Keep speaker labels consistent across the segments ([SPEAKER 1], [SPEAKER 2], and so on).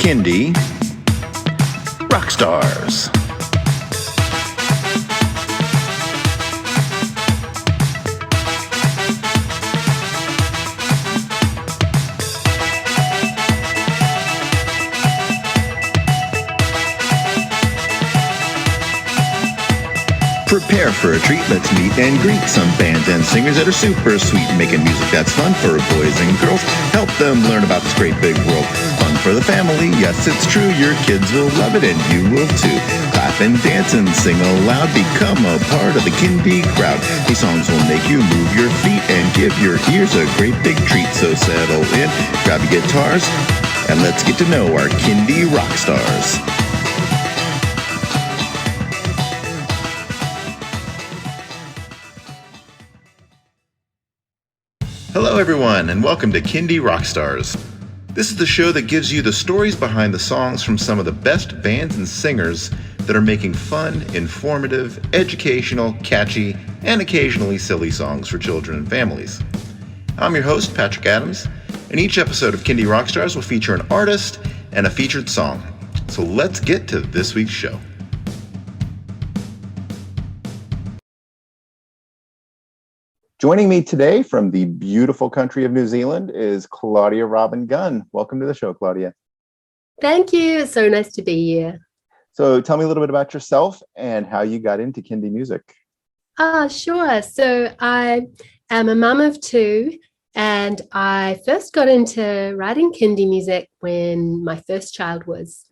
[SPEAKER 1] Kindie Rockstars. Prepare for a treat, let's meet and greet some bands and singers that are super sweet, making music that's fun for boys and girls. Help them learn about this great big world. Fun for the family, yes it's true, your kids will love it and you will too. Clap and dance and sing aloud, become a part of the Kindie crowd. These songs will make you move your feet and give your ears a great big treat. So settle in, grab your guitars, and let's get to know our Kindie rock stars. Hello everyone, and welcome to Kindie Rockstars. This is the show that gives you the stories behind the songs from some of the best bands and singers that are making fun, informative, educational, catchy, and occasionally silly songs for children and families. I'm your host, Patrick Adams, and each episode of Kindie Rockstars will feature an artist and a featured song. So let's get to this week's show. Joining me today from the beautiful country of New Zealand is Claudia Robin Gunn. Welcome to the show, Claudia.
[SPEAKER 2] Thank you. It's so nice to be here.
[SPEAKER 1] So tell me a little bit about yourself and how you got into Kindie music.
[SPEAKER 2] Sure. So I am a mum of two, and I first got into writing Kindie music when my first child was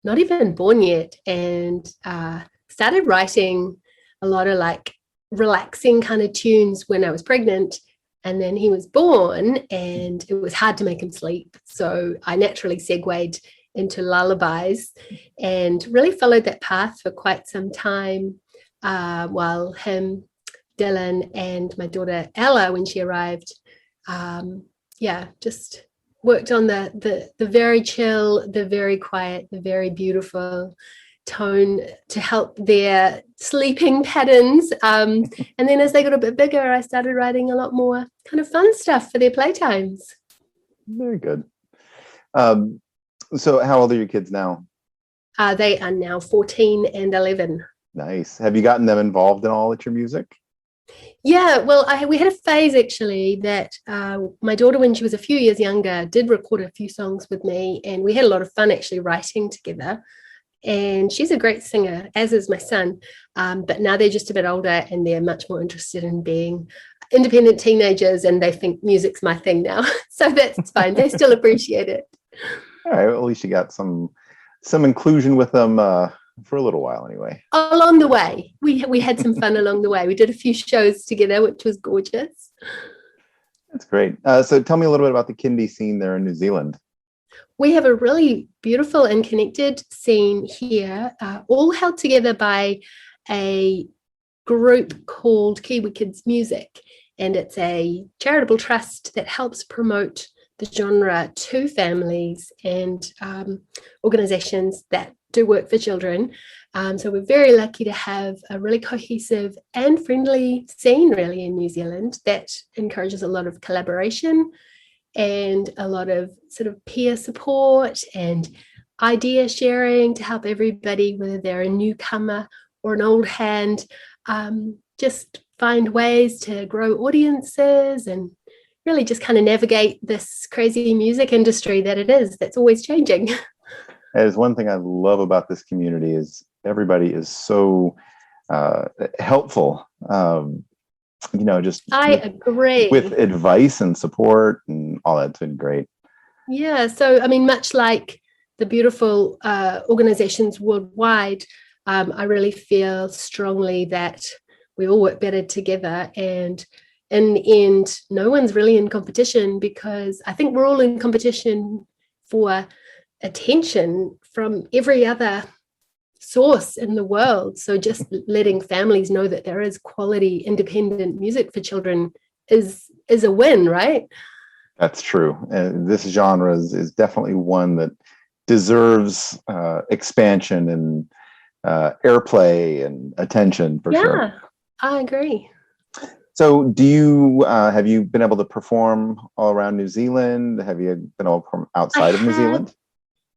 [SPEAKER 2] not even born yet, and started writing a lot of relaxing kind of tunes when I was pregnant, and then he was born and it was hard to make him sleep, so I naturally segued into lullabies and really followed that path for quite some time, while him, Dylan, and my daughter Ella, when she arrived, just worked on the very chill, the very quiet, the very beautiful tone to help their sleeping patterns, and then as they got a bit bigger, I started writing a lot more kind of fun stuff for their playtimes.
[SPEAKER 1] Very good. So how old are your kids now?
[SPEAKER 2] They are now 14 and 11.
[SPEAKER 1] Nice. Have you gotten them involved in all at your music?
[SPEAKER 2] Yeah, well, we had a phase actually that my daughter, when she was a few years younger, did record a few songs with me, and we had a lot of fun actually writing together. And she's a great singer, as is my son. But now they're just a bit older and they're much more interested in being independent teenagers, and they think music's my thing now. So that's fine. They still appreciate it.
[SPEAKER 1] All right. Well, at least you got some inclusion with them for a little while anyway.
[SPEAKER 2] Along the way. We had some fun along the way. We did a few shows together, which was gorgeous.
[SPEAKER 1] That's great. So tell me a little bit about the Kindie scene there in New Zealand.
[SPEAKER 2] We have a really beautiful and connected scene here, all held together by a group called Kiwi Kids Music. And it's a charitable trust that helps promote the genre to families and organizations that do work for children. So we're very lucky to have a really cohesive and friendly scene really in New Zealand that encourages a lot of collaboration and a lot of sort of peer support and idea sharing to help everybody, whether they're a newcomer or an old hand, just find ways to grow audiences and really just kind of navigate this crazy music industry that it is, that's always changing.
[SPEAKER 1] That is one thing I love about this community is everybody is so helpful.
[SPEAKER 2] I agree.
[SPEAKER 1] With advice and support and all that's been great.
[SPEAKER 2] Yeah. So, I mean, much like the beautiful organizations worldwide, I really feel strongly that we all work better together. And in the end, no one's really in competition, because I think we're all in competition for attention from every other source in the world. So just letting families know that there is quality independent music for children is a win, right?
[SPEAKER 1] That's true. This genre is definitely one that deserves expansion and airplay and attention for sure.
[SPEAKER 2] Yeah, I agree.
[SPEAKER 1] So do you have you been able to perform all around New Zealand? Have you been able to perform outside of New Zealand?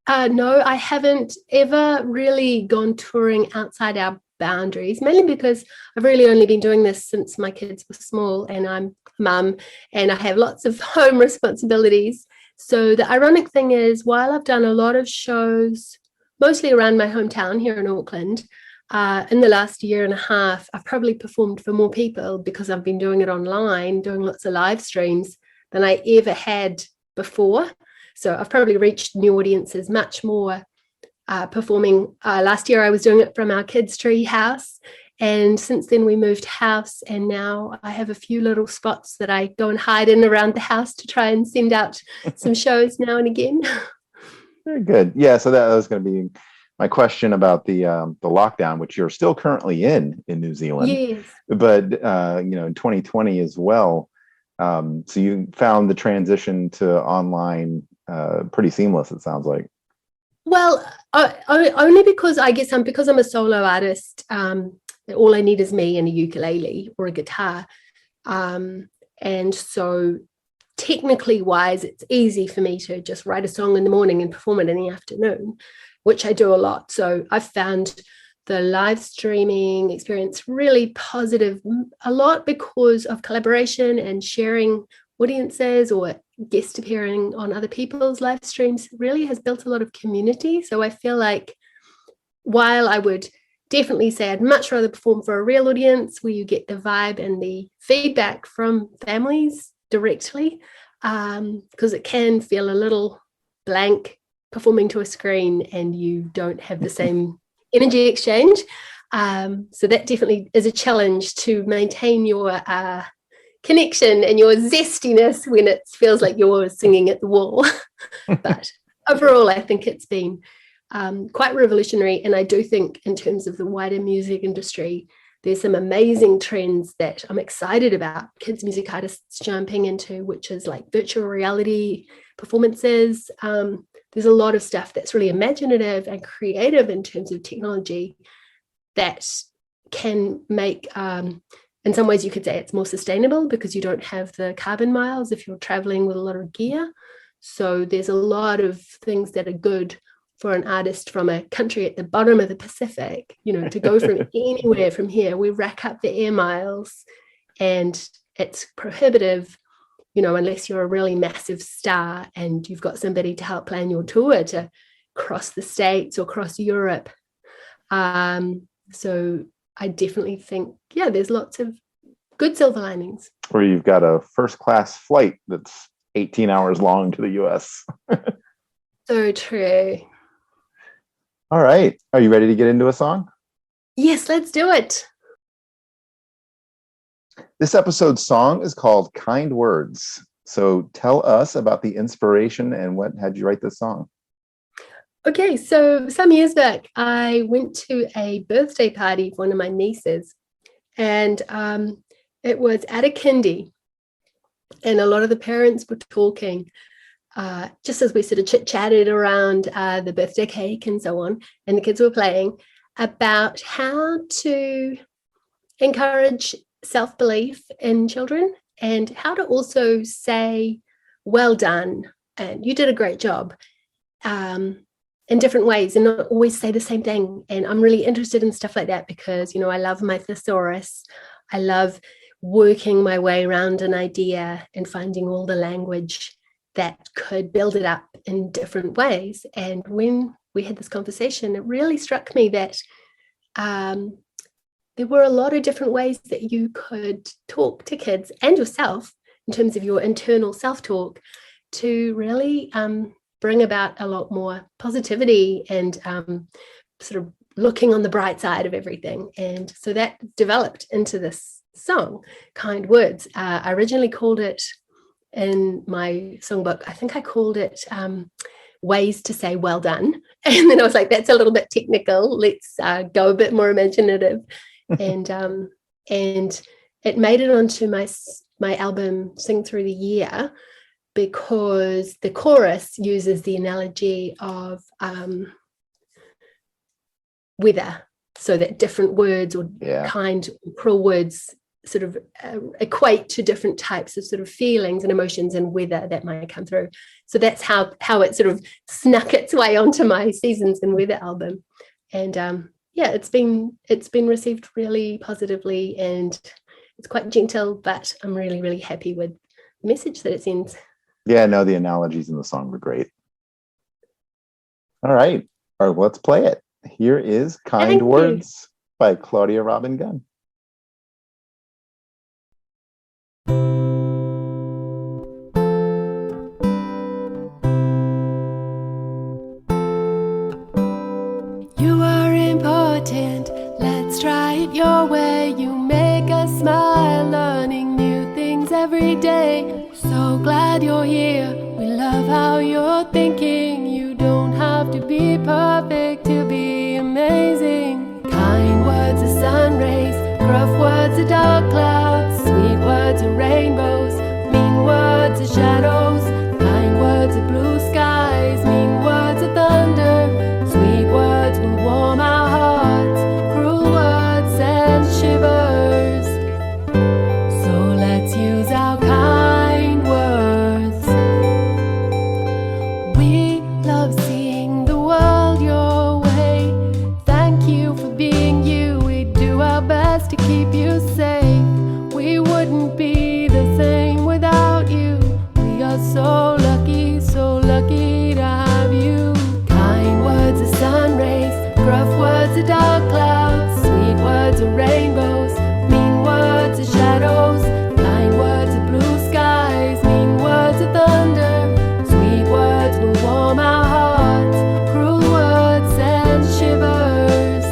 [SPEAKER 2] No, I haven't ever really gone touring outside our boundaries, mainly because I've really only been doing this since my kids were small and I'm a mum and I have lots of home responsibilities. So the ironic thing is, while I've done a lot of shows, mostly around my hometown here in Auckland, in the last year and a half, I've probably performed for more people because I've been doing it online, doing lots of live streams than I ever had before. So I've probably reached new audiences much more performing. Last year I was doing it from our kids' tree house. And since then we moved house, and now I have a few little spots that I go and hide in around the house to try and send out some shows now and again.
[SPEAKER 1] Very good. Yeah, so that was going to be my question about the lockdown, which you're still currently in New Zealand.
[SPEAKER 2] Yes.
[SPEAKER 1] But in 2020 as well. So you found the transition to online pretty seamless, it sounds like.
[SPEAKER 2] Well, only because I guess because I'm a solo artist. All I need is me and a ukulele or a guitar. And so technically wise, it's easy for me to just write a song in the morning and perform it in the afternoon, which I do a lot. So I've found the live streaming experience really positive, a lot because of collaboration and sharing audiences or guest appearing on other people's live streams. Really has built a lot of community. So I feel like while I would definitely say I'd much rather perform for a real audience where you get the vibe and the feedback from families directly, because it can feel a little blank performing to a screen and you don't have the same energy exchange. So that definitely is a challenge to maintain your connection and your zestiness when it feels like you're singing at the wall. But overall, I think it's been quite revolutionary. And I do think in terms of the wider music industry, there's some amazing trends that I'm excited about kids music artists jumping into, which is like virtual reality performances. There's a lot of stuff that's really imaginative and creative in terms of technology that can make, in some ways you could say it's more sustainable because you don't have the carbon miles if you're traveling with a lot of gear. So there's a lot of things that are good for an artist from a country at the bottom of the Pacific, to go from anywhere from here. We rack up the air miles and it's prohibitive, unless you're a really massive star and you've got somebody to help plan your tour to cross the States or cross Europe. So I definitely think, there's lots of good silver linings.
[SPEAKER 1] Or you've got a first-class flight that's 18 hours long to the US.
[SPEAKER 2] So true.
[SPEAKER 1] All right. Are you ready to get into a song?
[SPEAKER 2] Yes, let's do it.
[SPEAKER 1] This episode's song is called Kind Words. So tell us about the inspiration and what had you write this song?
[SPEAKER 2] Okay, so some years back, I went to a birthday party for one of my nieces, and it was at a Kindie, and a lot of the parents were talking, just as we sort of chit-chatted around the birthday cake and so on, and the kids were playing, about how to encourage self-belief in children and how to also say, well done, and you did a great job, in different ways and not always say the same thing. And I'm really interested in stuff like that because, I love my thesaurus. I love working my way around an idea and finding all the language that could build it up in different ways. And when we had this conversation, it really struck me that there were a lot of different ways that you could talk to kids and yourself in terms of your internal self-talk to really bring about a lot more positivity and sort of looking on the bright side of everything. And so that developed into this song, Kind Words. I originally called it, in my songbook, I think I called it Ways to Say Well Done. And then I was like, that's a little bit technical. Let's go a bit more imaginative. And it made it onto my album Sing Through the Year, because the chorus uses the analogy of weather, so that different words or kind or cruel words sort of equate to different types of sort of feelings and emotions and weather that might come through. So that's how it sort of snuck its way onto my Seasons and Weather album. And it's been received really positively, and it's quite gentle, but I'm really, really happy with the message that it sends.
[SPEAKER 1] Yeah, no, the analogies in the song were great. All right, let's play it. Here is Kind Words by Claudia Robin Gunn.
[SPEAKER 3] You are important, let's try it your way. You make us smile, learning new things every day. So glad you're here, we love how you're thinking. You don't have to be perfect to be amazing. Kind words are sun rays, gruff words are dark clouds, sweet words are rainbows, mean words are shadows. Kind words are blue skies, mean words are thunder, sweet words will warm our hearts, cruel words send shivers. So let's use our kind words. We love seeing the world your way. Thank you for being you. We do our best to keep you safe. We wouldn't be the same without you. We are so lucky to have you. Kind words are sun rays, gruff words are dark clouds, sweet words are rainbows, mean words are shadows. Kind words are blue skies, mean words are thunder, sweet words will warm our hearts, cruel words send shivers.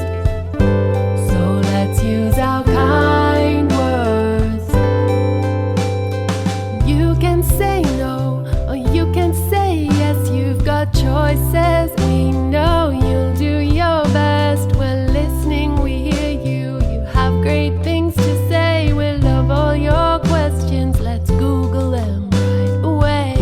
[SPEAKER 3] So let's use our kind words. You can say no, or you can say yes. You've got choices. We know you'll do your best. We're listening, we hear you. You have great things to say. We love all your questions. Let's Google them right away.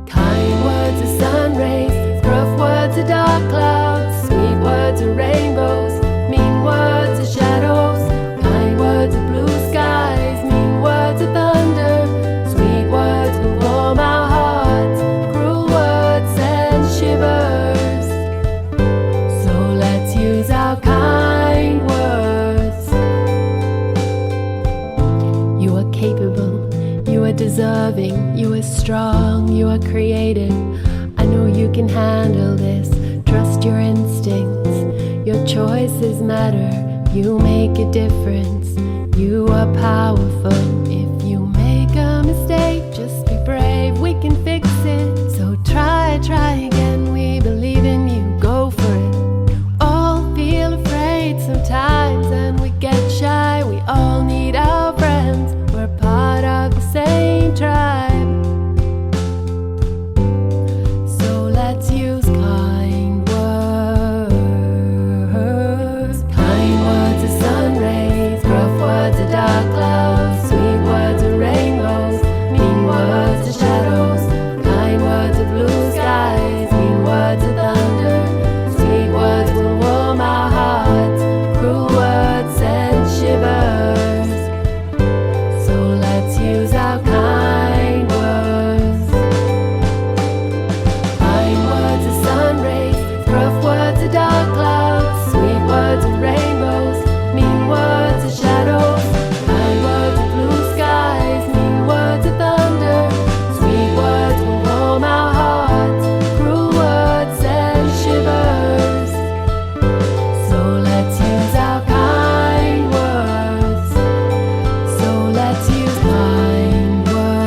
[SPEAKER 3] Kind words are sun rays, gruff words are dark clouds, sweet words are rainbows, mean words are shadows. Kind words are blue skies, mean words are thunder, sweet words will warm our hearts, cruel words send shivers. So let's use our kind words. You are capable, you are deserving, you are strong, you are creative. I know you can handle this. Trust your instincts, your choices matter. You make a difference, you are powerful. If you make a mistake, just be brave, we can fix it. So try again, we believe in you, go for it. All feel afraid sometimes and we get shy. We all need our friends, we're part of the same tribe. So let's use kind words. Kind words are sun rays, gruff words are dark clouds, sweet words are rainbows, mean words are shadows. Kind words are blue skies, mean words are thunder, sweet words will warm our hearts, cruel words send shivers. So let's use our kind words. Kind words are sun rays, gruff words are dark clouds, sweet words are rainbows, mean words are shadows. Kind words are blue skies, mean words are thunder, sweet words will warm our hearts, cruel words send shivers. So let's use our kind words. So let's use kind words.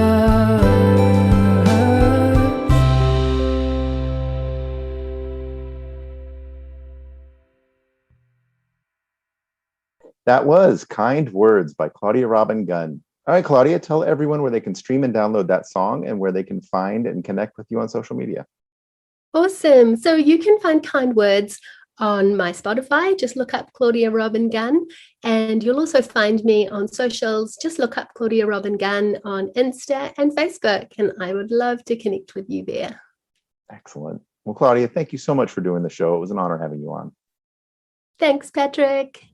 [SPEAKER 1] That was Kind Words by Claudia Robin Gunn. All right, Claudia, tell everyone where they can stream and download that song and where they can find and connect with you on social media.
[SPEAKER 2] Awesome. So you can find Kind Words on my Spotify. Just look up Claudia Robin Gunn. And you'll also find me on socials. Just look up Claudia Robin Gunn on Insta and Facebook. And I would love to connect with you there.
[SPEAKER 1] Excellent. Well, Claudia, thank you so much for doing the show. It was an honor having you on.
[SPEAKER 2] Thanks, Patrick.